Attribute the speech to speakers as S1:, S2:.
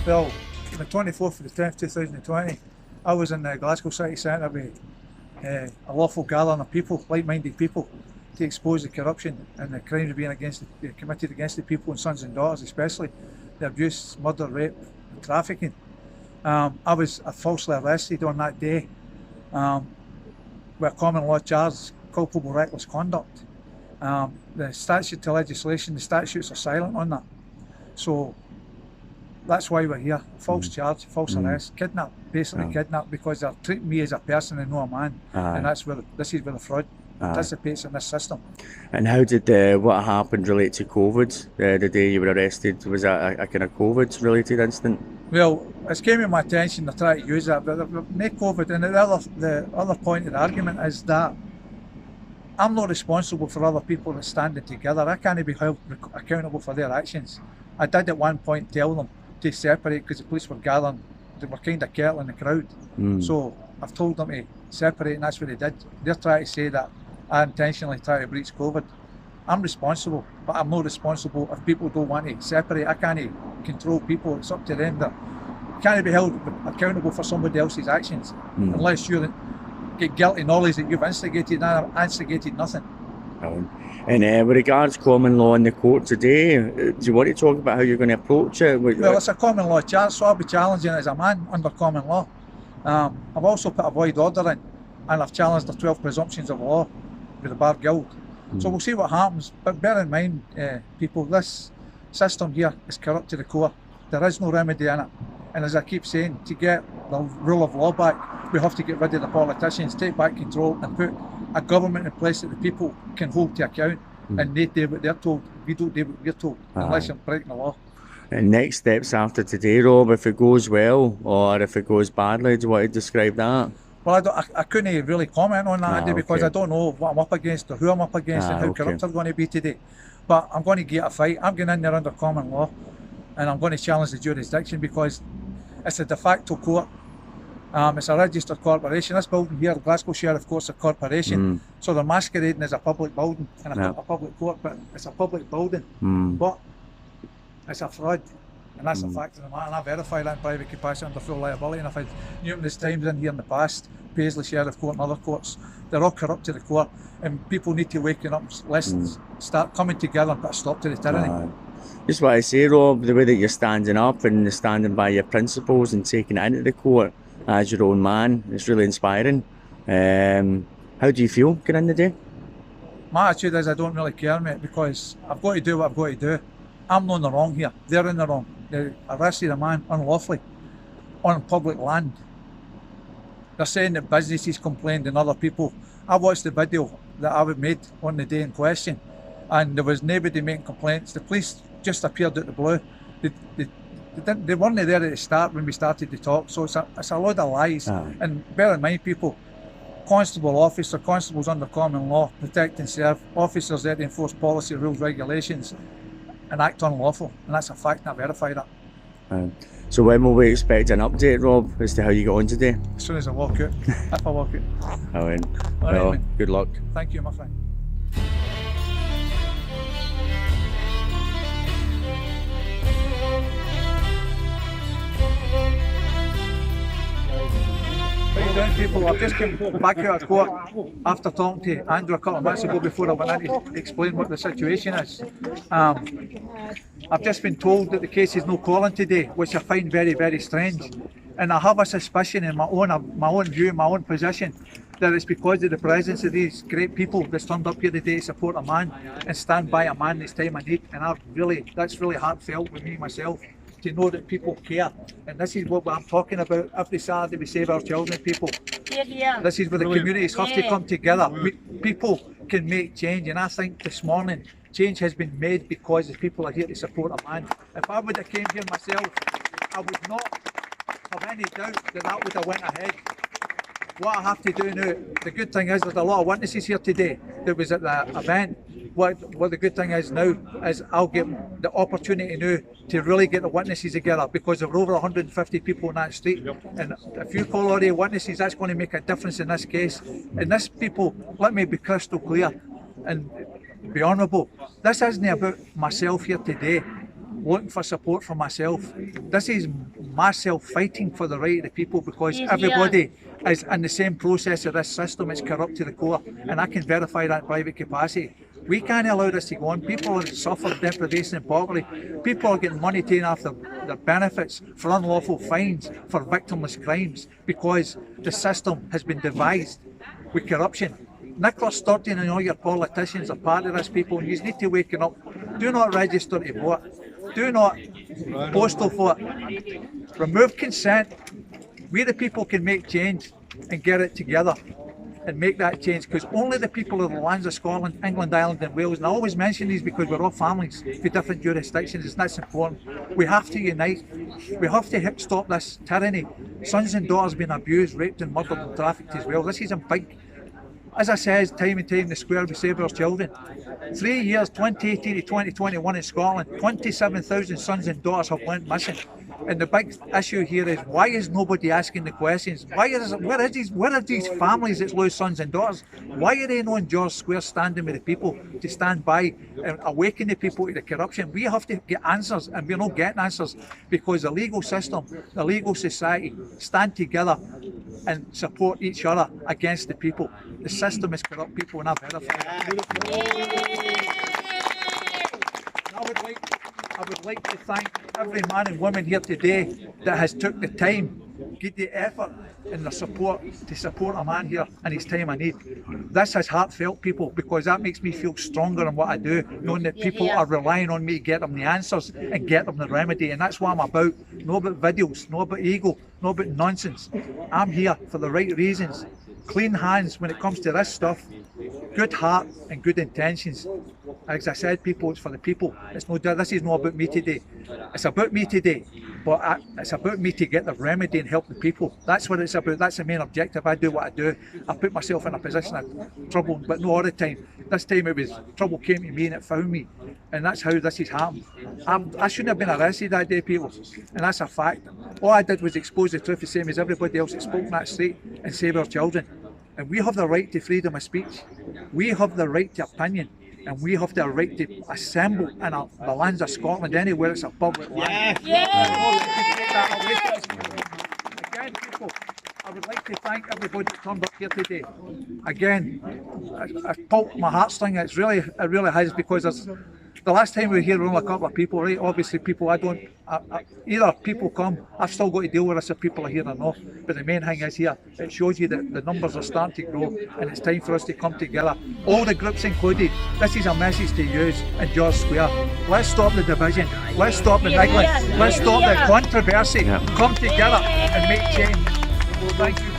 S1: Well, on the 24th of the 10th, 2020, I was in the Glasgow City Centre with a lawful gathering of people, like-minded people, to expose the corruption and the crimes being committed against the people and sons and daughters, especially the abuse, murder, rape, and trafficking. I was falsely arrested on that day with a common law charge, culpable reckless conduct. The statute to legislation, the statutes are silent on that. So that's why we're here. False charge, false arrest, basically kidnapped, because they're treating me as a person and not a man. And this is where the fraud participates in this system.
S2: And how did what happened relate to COVID? The day you were arrested, was that a kind of COVID related incident?
S1: Well, it's came to my attention to try to use that, but no COVID. And the other point of the argument is that I'm not responsible for other people that's standing together. I can't be held accountable for their actions. I did at one point tell them to separate because the police were gathering, they were kind of kettling the crowd. So I've told them to separate, and that's what they did. They're trying to say that I intentionally try to breach COVID. I'm responsible, but I'm not responsible if people don't want to separate. I can't control people, it's up to them. They can't be held accountable for somebody else's actions unless you get guilty knowledge that you've instigated, and I've instigated nothing.
S2: And with regards to common law in the court today, do you want to talk about how you're going to approach it?
S1: Well, it's a common law charge, so I'll be challenging it as a man under common law. I've also put a void order in, and I've challenged the 12 presumptions of law with the Bar Guild. So we'll see what happens, but bear in mind, people, this system here is corrupt to the core. There is no remedy in it. And as I keep saying, to get the rule of law back, we have to get rid of the politicians, take back control and put a government in place that the people can hold to account, and they do what they're told. We don't do what we're told unless you're breaking the law.
S2: And next steps after today, Rob, if it goes well or if it goes badly, do you want to describe that?
S1: Well, I couldn't really comment on that because I don't know what I'm up against or who I'm up against and how corrupt I'm going to be today. But I'm going to get a fight. I'm going in there under common law, and I'm going to challenge the jurisdiction because it's a de facto court. It's a registered corporation. This building here, Glasgow Sherriff Court's a corporation. So they're masquerading as a public building and a public court, but it's a public building. But it's a fraud. And that's a fact of the matter. And I verify that in private capacity under full liability. And I've had numerous times in here in the past, Paisley Sheriff Court and other courts. They're all corrupt to the core. And people need to waken up, lessons, start coming together and put a stop to the tyranny.
S2: Just what I say, Rob, the way that you're standing up and standing by your principles and taking it into the court as your own man, it's really inspiring. How do you feel going in the day?
S1: My attitude is I don't really care, mate, because I've got to do what I've got to do. I'm not in the wrong here. They're in the wrong. They arrested a man unlawfully on public land. They're saying that businesses complained and other people. I watched the video that I made on the day in question, and there was nobody making complaints. The police just appeared out the blue. They weren't there at the start when we started to talk, so it's a load of lies. And bear in mind, people, constables under common law, protect and serve, officers there to enforce policy, rules, regulations, and act unlawful, and that's a fact, and I verify that.
S2: So when will we expect an update, Rob, as to how you got on today?
S1: As soon as I walk out, if I walk out.
S2: Well, good luck.
S1: Thank you, my friend. How you doing, people? I've just come back out of court after talking to Andrew a couple of minutes ago before I went in to explain what the situation is. I've just been told that the case is no calling today, which I find very, very strange. And I have a suspicion in my own view, my own position, that it's because of the presence of these great people that's turned up here today to support a man and stand by a man this time of need. And that's really heartfelt with me myself, to know that people care. And this is what I'm talking about. Every Saturday we save our children, people. This is where the communities have to come together. People can make change, and I think this morning change has been made because the people are here to support a man. If I would have came here myself, I would not have any doubt that would have went ahead. What I have to do now, the good thing is there's a lot of witnesses here today that was at the event. What the good thing is now is I'll get the opportunity now to really get the witnesses together, because there were over 150 people on that street, and if you call all the witnesses, that's going to make a difference in this case. And this, people, let me be crystal clear and be honourable. This isn't about myself here today. looking for support for myself. This is myself fighting for the right of the people, because everybody is in the same process of this system. It's corrupt to the core, and I can verify that in private capacity. We can't allow this to go on. People are suffering deprivation and poverty. People are getting money taken off their benefits for unlawful fines for victimless crimes, because the system has been devised with corruption. Nicola Sturgeon and all your politicians are part of this, people, and you need to wake up. Do not register to vote. Do not postal vote. Remove consent. We the people can make change and get it together and make that change, because only the people of the lands of Scotland, England, Ireland and Wales, and I always mention these because we're all families with different jurisdictions, and that's important. We have to unite. We have to stop this tyranny. Sons and daughters being abused, raped and murdered and trafficked as well. This is a big, as I said time and time in the square, we save our children. 3 years, 2018 to 2021 in Scotland, 27,000 sons and daughters have went missing. And the big issue here is, why is nobody asking the questions? Where are these families that lose sons and daughters? Why are they not in George Square standing with the people to stand by and awaken the people to the corruption? We have to get answers, and we're not getting answers because the legal system, the legal society stand together and support each other against the people. The system is corrupt, people, and I verify it. I would like to thank every man and woman here today that has took the time, get the effort and the support to support a man here in his time of need. This is heartfelt, people, because that makes me feel stronger in what I do, knowing that people are relying on me to get them the answers and get them the remedy, and that's what I'm about. No about videos, no about ego, no about nonsense. I'm here for the right reasons. Clean hands when it comes to this stuff, good heart and good intentions. As I said, people, it's for the people. This is not about me today. It's about me today, but it's about me to get the remedy and help the people. That's what it's about. That's the main objective. I do what I do. I put myself in a position of trouble, but not all the time. This time it was trouble came to me and it found me, and that's how this has happened. I shouldn't have been arrested that day, people, and that's a fact. All I did was expose the truth, the same as everybody else that spoke in that street, and save our children. And we have the right to freedom of speech. We have the right to opinion. And we have the right to assemble in the lands of Scotland, anywhere it's a public land. Again, people, I would like to thank everybody that turned up here today. Again, it pulled my heartstring. It really has, because the last time we were here, we were only a couple of people, right? Obviously, people, either people come, I've still got to deal with this if people are here or not. But the main thing is here, it shows you that the numbers are starting to grow, and it's time for us to come together. All the groups included, this is a message to use in George Square. Let's stop the division, let's stop the niggling, let's stop the controversy, come together and make change. Thank you.